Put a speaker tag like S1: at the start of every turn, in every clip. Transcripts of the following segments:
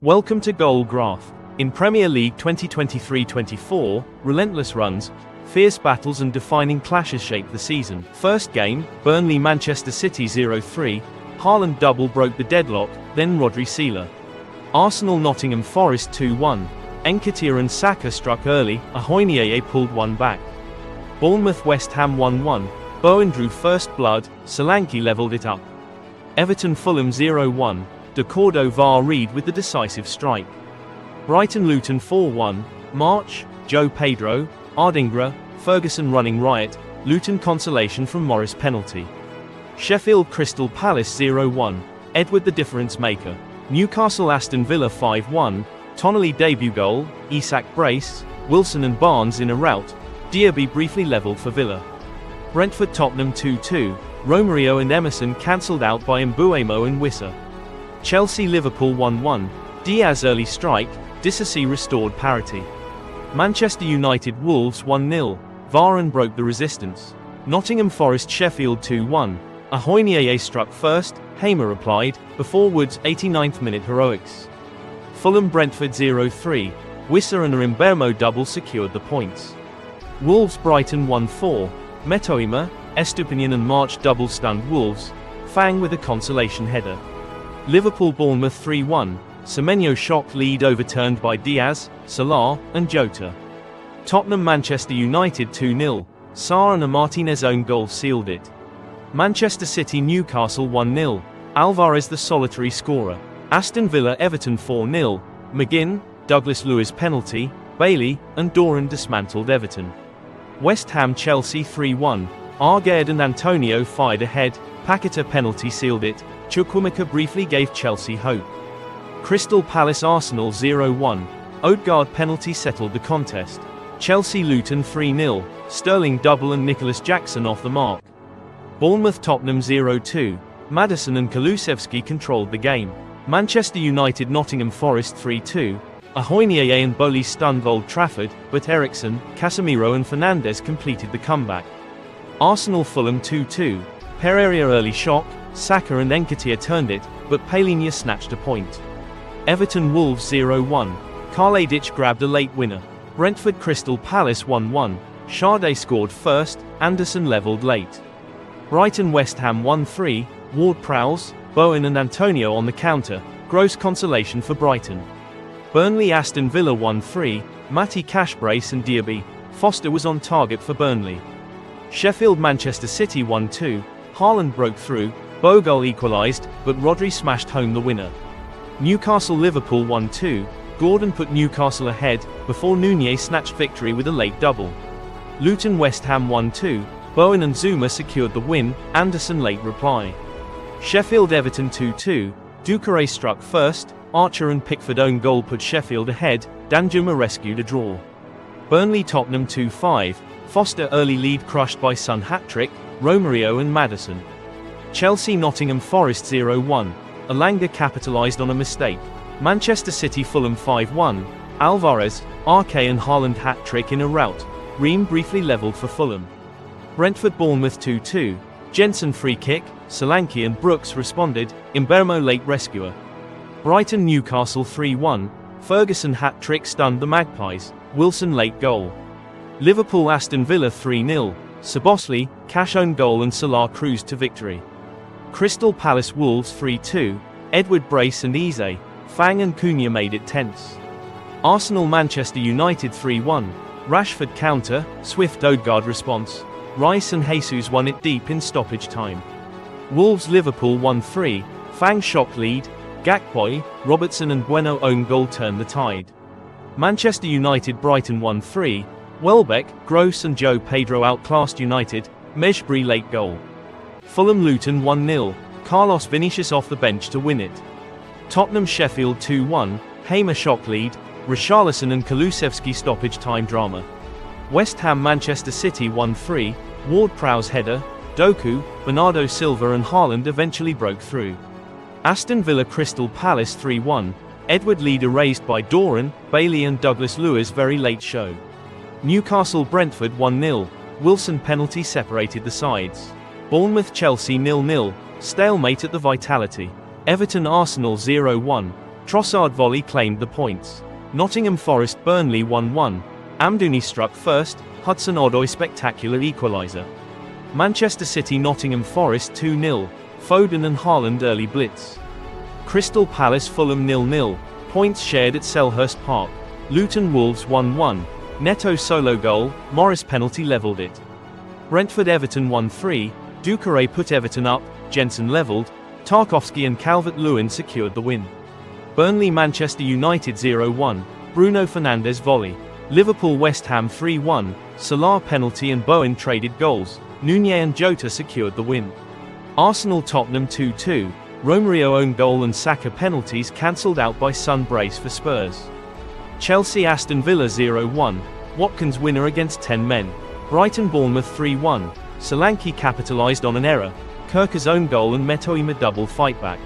S1: Welcome to GoalGraph. In Premier League 2023-24, relentless runs, fierce battles and defining clashes shaped the season. First game, Burnley-Manchester City 0-3, Haaland double broke the deadlock, then Rodri Sealer. Arsenal-Nottingham Forest 2-1, Nketiah and Saka struck early, Ahoynier pulled one back. Bournemouth-West Ham 1-1, Bowen drew first blood, Solanke levelled it up. Everton-Fulham 0-1, De Cordo VAR Reed with the decisive strike. Brighton-Luton 4-1, March, Joe Pedro, Ardingra, Ferguson running riot, Luton consolation from Morris penalty. Sheffield-Crystal Palace 0-1, Edward the difference maker. Newcastle-Aston Villa 5-1, Tonali debut goal, Isak brace, Wilson and Barnes in a rout, Diaby briefly levelled for Villa. Brentford-Tottenham 2-2, Romario and Emerson cancelled out by Mbuemo and Wissa. Chelsea-Liverpool 1-1, Diaz early strike, Disasi restored parity. Manchester United-Wolves 1-0, Varane broke the resistance. Nottingham Forest-Sheffield 2-1, Ahoynier struck first, Hamer replied, before Wood's 89th minute heroics. Fulham-Brentford 0-3, Wissa and a Mbeumo double secured the points. Wolves-Brighton 1-4, Metoima, Estupinian and March double stunned Wolves, Fang with a consolation header. Liverpool-Bournemouth 3-1, Semenyo shock lead overturned by Diaz, Salah, and Jota. Tottenham-Manchester United 2-0, Sarr and a Martinez own goal sealed it. Manchester City-Newcastle 1-0, Alvarez the solitary scorer. Aston Villa-Everton 4-0, McGinn, Douglas Lewis penalty, Bailey, and Doran dismantled Everton. West Ham-Chelsea 3-1, Argaard and Antonio fired ahead, Paqueta penalty sealed it, Chukwuemeka briefly gave Chelsea hope. Crystal Palace-Arsenal 0-1, Odegaard penalty settled the contest. Chelsea-Luton 3-0, Sterling double and Nicholas Jackson off the mark. Bournemouth-Tottenham 0-2, Maddison and Kulusevski controlled the game. Manchester United-Nottingham Forest 3-2, Ahoynier and Bowley stunned Old Trafford, but Eriksen, Casemiro and Fernandes completed the comeback. Arsenal-Fulham 2-2, Pereira early shock, Saka and Nketiah turned it, but Palhinha snatched a point. Everton-Wolves 0-1, Karladic grabbed a late winner. Brentford-Crystal Palace 1-1, Sade scored first, Anderson levelled late. Brighton-West Ham 1-3, Ward-Prowse, Bowen and Antonio on the counter, gross consolation for Brighton. Burnley-Aston Villa 1-3, Matty Cashbrace and Diaby, Foster was on target for Burnley. Sheffield-Manchester City 1-2, Haaland broke through, Bogle equalised, but Rodri smashed home the winner. Newcastle-Liverpool 1-2, Gordon put Newcastle ahead, before Nunez snatched victory with a late double. Luton-West Ham 1-2, Bowen and Zuma secured the win, Anderson late reply. Sheffield-Everton 2-2, Doucouré struck first, Archer and Pickford own goal put Sheffield ahead, Danjuma rescued a draw. Burnley-Tottenham 2-5, Foster early lead crushed by Son hat-trick, Romario and Maddison. Chelsea-Nottingham Forest 0-1, Elanga capitalised on a mistake. Manchester City-Fulham 5-1, Alvarez, RK and Haaland hat-trick in a rout, Ream briefly levelled for Fulham. Brentford-Bournemouth 2-2, Jensen free kick, Solanke and Brooks responded, Mbeumo late rescuer. Brighton-Newcastle 3-1, Ferguson hat-trick stunned the Magpies, Wilson late goal. Liverpool-Aston Villa 3-0, Szoboszlai, Cash own goal and Salah cruised to victory. Crystal Palace-Wolves 3-2, Edward brace and Eze, Fang and Cunha made it tense. Arsenal-Manchester United 3-1, Rashford counter, swift Odegaard response, Rice and Jesus won it deep in stoppage time. Wolves-Liverpool 1-3, Fang shock lead, Gakpo, Robertson and Bueno own goal turned the tide. Manchester United-Brighton 1-3, Welbeck, Gross and Joe Pedro outclassed United, Mejbri late goal. Fulham-Luton 1-0, Carlos Vinicius off the bench to win it. Tottenham-Sheffield 2-1, Hamer shock lead, Richarlison and Kulusevski stoppage time drama. West Ham-Manchester City 1-3, Ward-Prowse header, Doku, Bernardo Silva and Haaland eventually broke through. Aston Villa-Crystal Palace 3-1, Edward lead erased by Doran, Bailey and Douglas Lewis very late show. Newcastle-Brentford 1-0, Wilson penalty separated the sides. Bournemouth-Chelsea 0-0, stalemate at the Vitality. Everton-Arsenal 0-1, Trossard volley claimed the points. Nottingham Forest Burnley 1-1. Amdouni struck first, Hudson-Odoi spectacular equaliser. Manchester City Nottingham Forest 2-0. Foden and Haaland early blitz. Crystal Palace Fulham 0-0. Points shared at Selhurst Park. Luton Wolves 1-1. Neto solo goal, Morris penalty levelled it. Brentford Everton 1-3. Doucouré put Everton up, Jensen levelled. Tarkowski and Calvert-Lewin secured the win. Burnley Manchester United 0-1. Bruno Fernandes volley. Liverpool West Ham 3-1. Salah penalty and Bowen traded goals. Nunez and Jota secured the win. Arsenal Tottenham 2-2. Romario own goal and Saka penalties cancelled out by Son brace for Spurs. Chelsea Aston Villa 0-1. Watkins winner against 10 men. Brighton Bournemouth 3-1. Solanke capitalised on an error. Kirker's own goal and Metoima double fightback.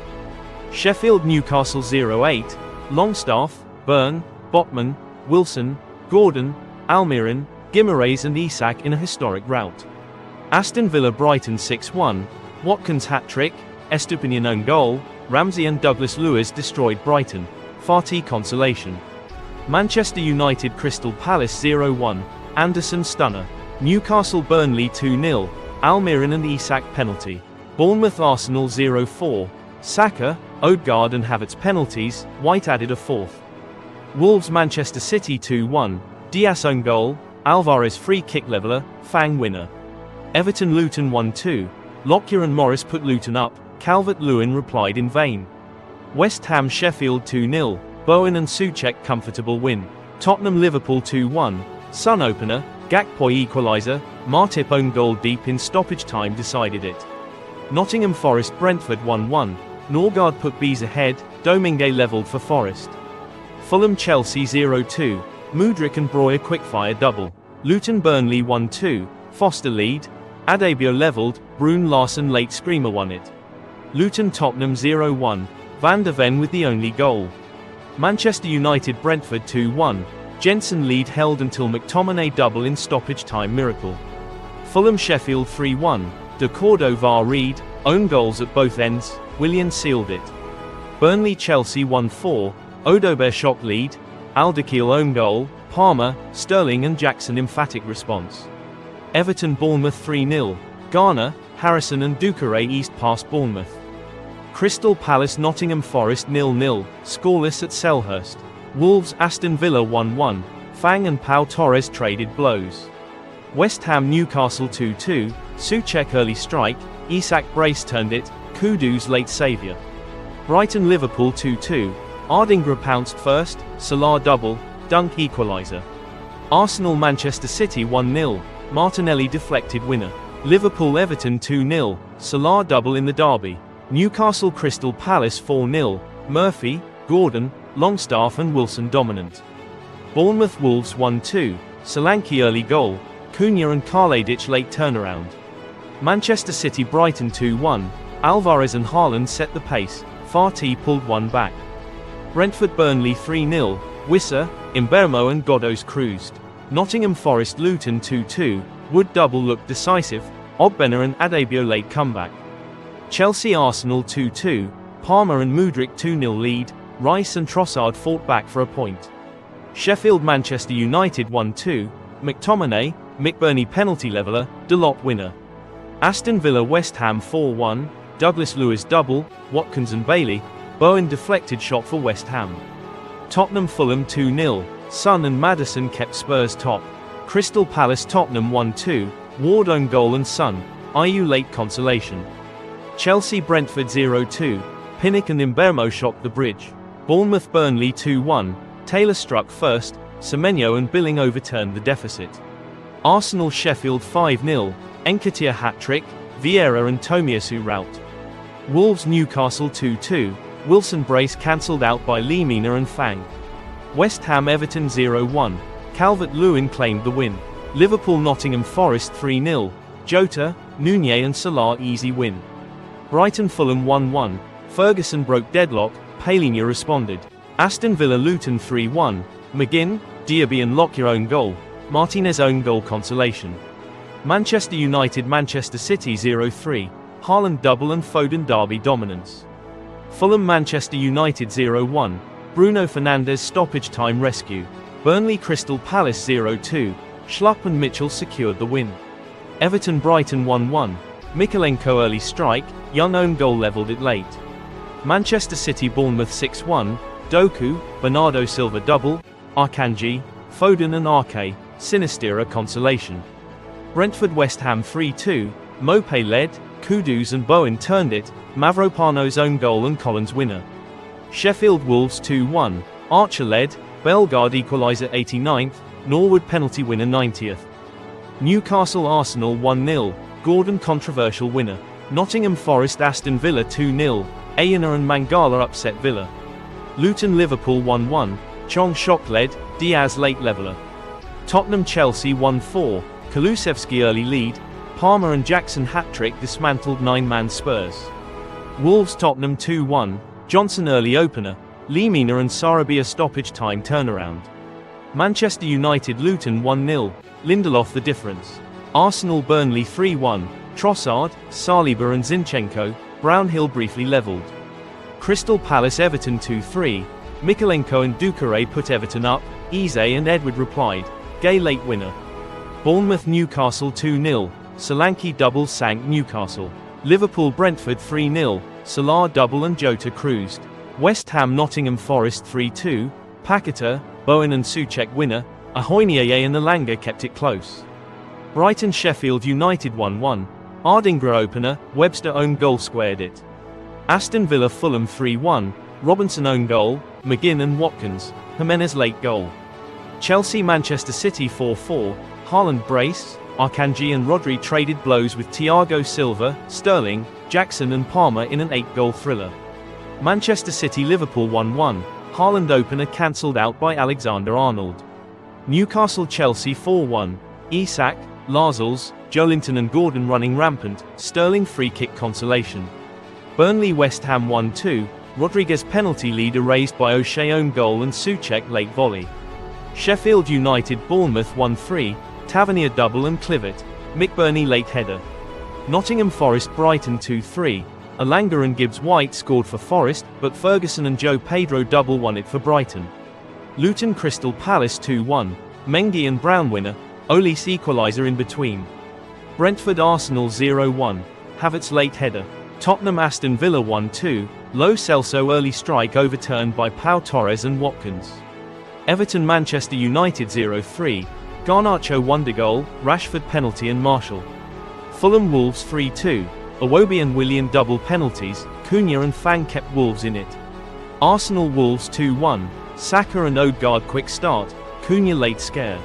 S1: Sheffield Newcastle 0-8. Longstaff, Byrne, Botman, Wilson, Gordon, Almiron, Guimaraes and Isak in a historic rout. Aston Villa Brighton 6-1. Watkins hat-trick, Estupinian own goal, Ramsey and Douglas Luiz destroyed Brighton. Fati consolation. Manchester United Crystal Palace 0-1. Anderson stunner. Newcastle Burnley 2-0. Almiron and Isak penalty. Bournemouth Arsenal 0-4. Saka, Odegaard and Havertz penalties, White added a fourth. Wolves Manchester City 2-1. Diaz own goal, Alvarez free kick leveller, Fang winner. Everton Luton 1-2. Lockyer and Morris put Luton up, Calvert-Lewin replied in vain. West Ham Sheffield 2-0. Bowen and Souček comfortable win. Tottenham Liverpool 2-1. Sun opener, Gakpo equaliser, Martip own goal deep in stoppage time decided it. Nottingham Forest Brentford 1-1. Norgard put Bees ahead, Domingue levelled for Forest. Fulham Chelsea 0-2. Mudryk and Breuer quickfire double. Luton Burnley 1-2. Foster lead. Adebayo levelled, Brune Larsen late screamer won it. Luton Tottenham 0-1. Van der Ven with the only goal. Manchester United Brentford 2-1. Jensen lead held until McTominay double in stoppage time miracle. Fulham Sheffield 3-1. De Cordova Reed, own goals at both ends, Willian sealed it. Burnley Chelsea 1-4. Odober shock lead. Alderkiel own goal, Palmer, Sterling and Jackson emphatic response. Everton Bournemouth 3-0. Garner, Harrison and Doucouré east past Bournemouth. Crystal Palace Nottingham Forest 0-0, scoreless at Selhurst. Wolves Aston Villa 1-1. Fang and Pau Torres traded blows. West Ham Newcastle 2-2. Souček early strike, Isak brace turned it, Kudus late saviour. Brighton Liverpool 2-2. Ardingra pounced first, Salah double, Dunk equaliser. Arsenal Manchester City 1-0. Martinelli deflected winner. Liverpool Everton 2-0. Salah double in the derby. Newcastle Crystal Palace 4-0. Murphy, Gordon, Longstaff and Wilson dominant. Bournemouth Wolves 1-2. Solanke early goal, Cunha and Karladic late turnaround. Manchester City Brighton 2-1. Alvarez and Haaland set the pace, Fati pulled one back. Brentford Burnley 3-0. Wissa, Imbermo and Godos cruised. Nottingham Forest Luton 2-2. Wood double looked decisive, Ogbonna and Adebayo late comeback. Chelsea Arsenal 2-2. Palmer and Mudryk 2-0 lead, Rice and Trossard fought back for a point. Sheffield Manchester United 1-2. McTominay, McBurney penalty leveller, Delop winner. Aston Villa West Ham 4-1. Douglas Luiz double, Watkins and Bailey, Bowen deflected shot for West Ham. Tottenham Fulham 2-0. Son and Maddison kept Spurs top. Crystal Palace Tottenham 1-2. Ward own goal and Son, IU late consolation. Chelsea Brentford 0-2. Pinnock and Imbermo shocked the bridge. Bournemouth Burnley 2-1. Taylor struck first, Semenyo and Billing overturned the deficit. Arsenal Sheffield 5-0. Nketiah hat-trick, Vieira and Tomiyasu rout. Wolves Newcastle 2-2. Wilson brace cancelled out by Lemina and Fang. West Ham Everton 0-1. Calvert-Lewin claimed the win. Liverpool Nottingham Forest 3-0. Jota, Nunez and Salah easy win. Brighton Fulham 1-1. Ferguson broke deadlock, Palhinha responded. Aston Villa Luton 3-1. McGinn, Diaby and Lockyer own goal. Martinez own goal consolation. Manchester United Manchester City 0-3. Haaland double and Foden derby dominance. Fulham Manchester United 0-1, Bruno Fernandes stoppage time rescue. Burnley Crystal Palace 0-2, Schlupp and Mitchell secured the win. Everton Brighton 1-1, Mikalenko early strike, Young own goal levelled it late. Manchester City Bournemouth 6-1, Doku, Bernardo Silva double, Akanji, Foden and Ake, Sinistera consolation. Brentford West Ham 3-2, Maupay led, Kudus and Bowen turned it, Mavropanos own goal and Collins winner. Sheffield Wolves 2-1, Archer led, Bellegarde equaliser 89th, Norwood penalty winner 90th. Newcastle Arsenal 1-0, Gordon controversial winner. Nottingham Forest Aston Villa 2-0, Ayana and Mangala upset Villa. Luton Liverpool 1-1, Chong shock led, Diaz late leveller. Tottenham Chelsea 1-4, Kulusevski early lead, Palmer and Jackson hat-trick dismantled 9-man Spurs. Wolves Tottenham 2-1, Johnson early opener, Lemina and Sarabia stoppage time turnaround. Manchester United Luton 1-0, Lindelof the difference. Arsenal Burnley 3-1, Trossard, Saliba and Zinchenko, Brownhill briefly levelled. Crystal Palace Everton 2-3, Mikalenko and Doucouré put Everton up, Eze and Edward replied, Gay late winner. Bournemouth Newcastle 2-0, Solanke double sank Newcastle. Liverpool Brentford 3-0, Salah double and Jota cruised. West Ham Nottingham Forest 3-2, Paqueta, Bowen and Souček winner, Ahoynier and Elanga kept it close. Brighton Sheffield United 1-1, Ardingra opener, Webster own goal squared it. Aston Villa Fulham 3-1, Robinson own goal, McGinn and Watkins, Jimenez late goal. Chelsea Manchester City 4-4, Haaland brace, Akanji and Rodri traded blows with Thiago Silva, Sterling, Jackson and Palmer in an 8-goal thriller. Manchester City Liverpool 1-1, Haaland opener cancelled out by Alexander-Arnold. Newcastle Chelsea 4-1, Isak, Lascelles, Joelinton and Gordon running rampant, Sterling free kick consolation. Burnley West Ham 1-2, Rodriguez penalty lead erased by O'Shea own goal and Souček late volley. Sheffield United Bournemouth 1-3, Tavernier double and Clivet, McBurney late header. Nottingham Forest Brighton 2-3, Elanga and Gibbs White scored for Forest, but Ferguson and Joe Pedro double won it for Brighton. Luton Crystal Palace 2-1, Mengi and Brown winner, Olise equaliser in between. Brentford Arsenal 0-1, Havertz late header. Tottenham Aston Villa 1-2, Lo Celso early strike overturned by Pau Torres and Watkins. Everton Manchester United 0-3, Garnacho wonder goal, Rashford penalty and Marshall. Fulham Wolves 3-2, Iwobi and Willian double penalties, Cunha and Fang kept Wolves in it. Arsenal Wolves 2-1, Saka and Odegaard quick start, Cunha late scare.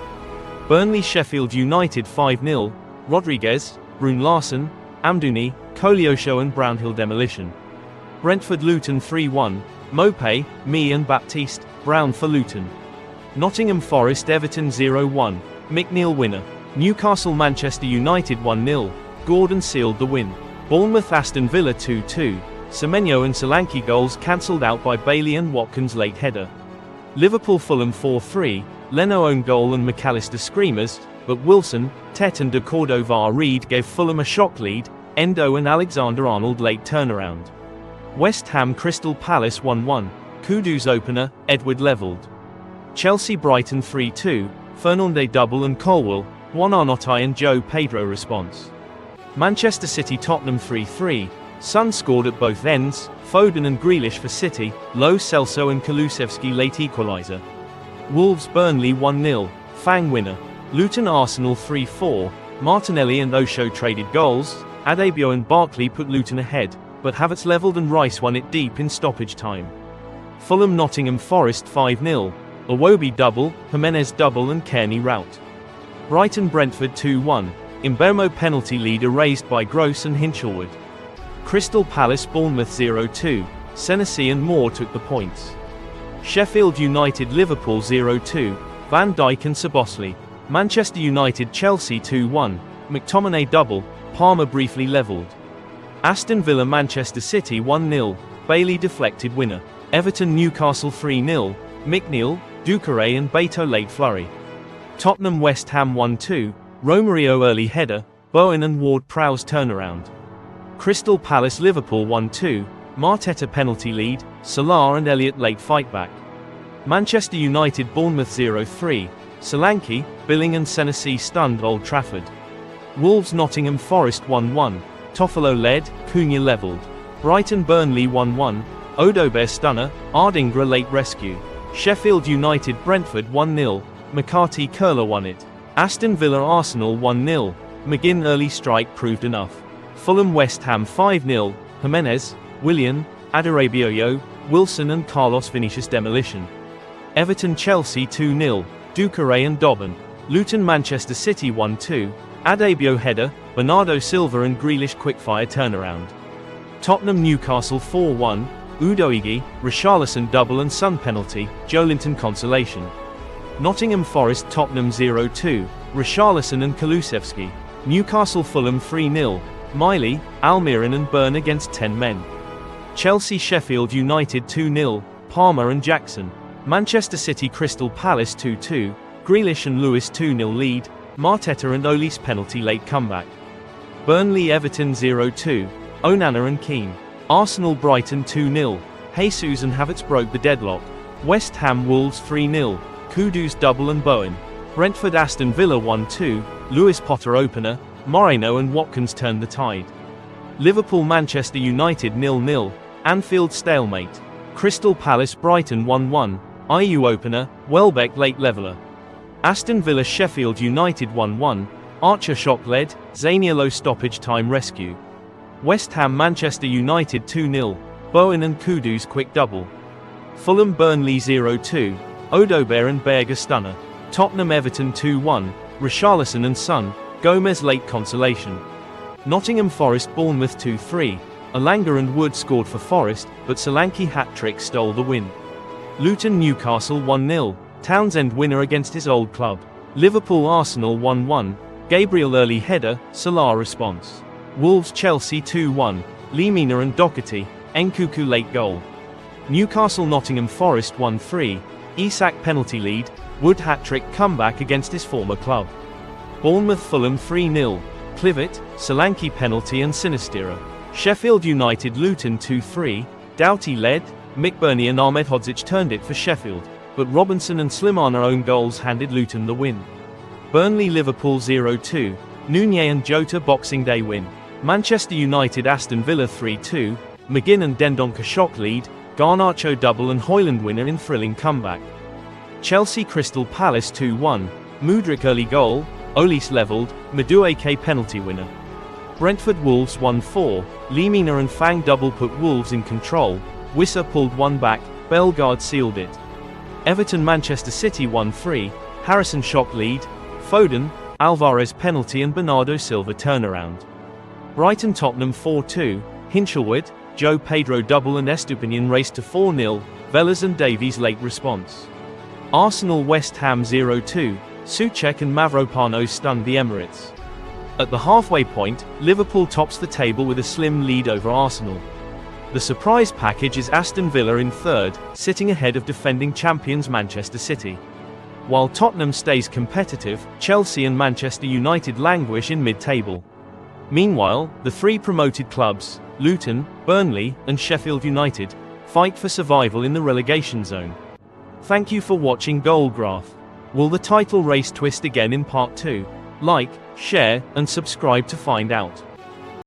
S1: Burnley Sheffield United 5-0, Rodriguez, Brun Larsen, Amdouni, Koleosho and Brownhill demolition. Brentford Luton 3-1, Maupay, Me and Baptiste, Brown for Luton. Nottingham Forest Everton 0-1, McNeil winner. Newcastle Manchester United 1-0, Gordon sealed the win. Bournemouth Aston Villa 2-2, Semenyo and Solanke goals cancelled out by Bailey and Watkins late header. Liverpool Fulham 4-3, Leno own goal and McAllister screamers, but Wilson, Tet and de Cordova-Reid gave Fulham a shock lead, Endo and Alexander-Arnold late turnaround. West Ham Crystal Palace 1-1, Kudus opener, Edward levelled. Chelsea Brighton 3-2, Fernandes double and Colwell, Juan Arnautoy and Joe Pedro response. Manchester City Tottenham 3-3, Son scored at both ends, Foden and Grealish for City, Lo Celso and Kulusevski late equaliser. Wolves Burnley 1-0, Fang winner. Luton Arsenal 3-4, Martinelli and Osho traded goals, Adebayo and Barkley put Luton ahead, but Havertz levelled and Rice won it deep in stoppage time. Fulham Nottingham Forest 5-0, Iwobi double, Jimenez double and Kearney rout. Brighton Brentford 2-1, Mbeumo penalty lead erased by Gross and Hinchelwood. Crystal Palace Bournemouth 0-2, Senesi and Moore took the points. Sheffield United Liverpool 0-2, Van Dijk and Szoboszlai. Manchester United Chelsea 2-1, McTominay double, Palmer briefly levelled. Aston Villa Manchester City 1-0, Bailey deflected winner. Everton Newcastle 3-0, McNeil, Doucouré and Beto late flurry. Tottenham West Ham 1-2, Romario early header, Bowen and Ward-Prowse turnaround. Crystal Palace Liverpool 1-2, Arteta penalty lead, Salah and Elliott late fightback. Manchester United Bournemouth 0-3, Solanke, Billing and Senesi stunned Old Trafford. Wolves Nottingham Forest 1-1, Toffolo led, Cunha levelled. Brighton Burnley 1-1, Odober stunner, Ardingra late rescue. Sheffield United Brentford 1-0, McCarthy curler won it. Aston Villa Arsenal 1-0, McGinn early strike proved enough. Fulham West Ham 5-0, Jimenez, Willian, Adarabioyo, Wilson and Carlos Vinicius demolition. Everton Chelsea 2-0, Doucouré and Dobbin. Luton Manchester City 1-2, Adebayo header, Bernardo Silva and Grealish quickfire turnaround. Tottenham Newcastle 4-1, Udoigi, Richarlison double and Son penalty, Joelinton consolation. Nottingham Forest Tottenham 0-2, Richarlison and Kulusevski. Newcastle Fulham 3-0, Miley, Almiron and Byrne against 10 men. Chelsea Sheffield United 2-0, Palmer and Jackson. Manchester City Crystal Palace 2-2, Grealish and Lewis 2-0 lead, Arteta and Ole's penalty late comeback. Burnley Everton 0-2, Onana and Keane. Arsenal Brighton 2-0, Jesus and Havertz broke the deadlock. West Ham Wolves 3-0, Kudus double and Bowen. Brentford Aston Villa 1-2, Lewis Potter opener, Moreno and Watkins turned the tide. Liverpool Manchester United 0-0, Anfield stalemate. Crystal Palace Brighton 1-1, IU opener, Welbeck late leveller. Aston Villa Sheffield United 1-1, Archer shock led, Zaniolo stoppage time rescue. West Ham Manchester United 2-0, Bowen and Kudus quick double. Fulham Burnley 0-2, Odober and Berger stunner. Tottenham Everton 2-1, Richarlison and Son, Gomez late consolation. Nottingham Forest Bournemouth 2-3, Alanga and Wood scored for Forest, but Solanke hat-trick stole the win. Luton Newcastle 1-0, Townsend winner against his old club. Liverpool Arsenal 1-1, Gabriel early header, Salah response. Wolves Chelsea 2-1, Lemina and Doherty, Nkunku late goal. Newcastle Nottingham Forest 1-3, Isak penalty lead, Wood hat-trick comeback against his former club. Bournemouth Fulham 3-0, Clivet, Solanke penalty and Sinistera. Sheffield United Luton 2-3, Doughty led, McBurney and Ahmedhodzic turned it for Sheffield, but Robinson and Slimana own goals handed Luton the win. Burnley Liverpool 0-2, Nunez and Jota Boxing Day win. Manchester United Aston Villa 3-2, McGinn and Dendoncker shock lead, Garnacho double and Højlund winner in thrilling comeback. Chelsea Crystal Palace 2-1, Mudryk early goal, Olis levelled, Madueke penalty winner. Brentford Wolves 1-4, Lemina and Fang double put Wolves in control, Wissa pulled one back, Bellegarde sealed it. Everton Manchester City 1-3, Harrison shock lead, Foden, Alvarez penalty and Bernardo Silva turnaround. Brighton Tottenham 4-2, Hinchelwood, Joe Pedro double and Estupinian raced to 4-0, Velez and Davies late response. Arsenal West Ham 0-2, Souček and Mavropanos stunned the Emirates. At the halfway point, Liverpool tops the table with a slim lead over Arsenal. The surprise package is Aston Villa in third, sitting ahead of defending champions Manchester City. While Tottenham stays competitive, Chelsea and Manchester United languish in mid-table. Meanwhile, the three promoted clubs, Luton, Burnley, and Sheffield United, fight for survival in the relegation zone. Thank you for watching GoalGraph. Will the title race twist again in part 2? Like, share, and subscribe to find out.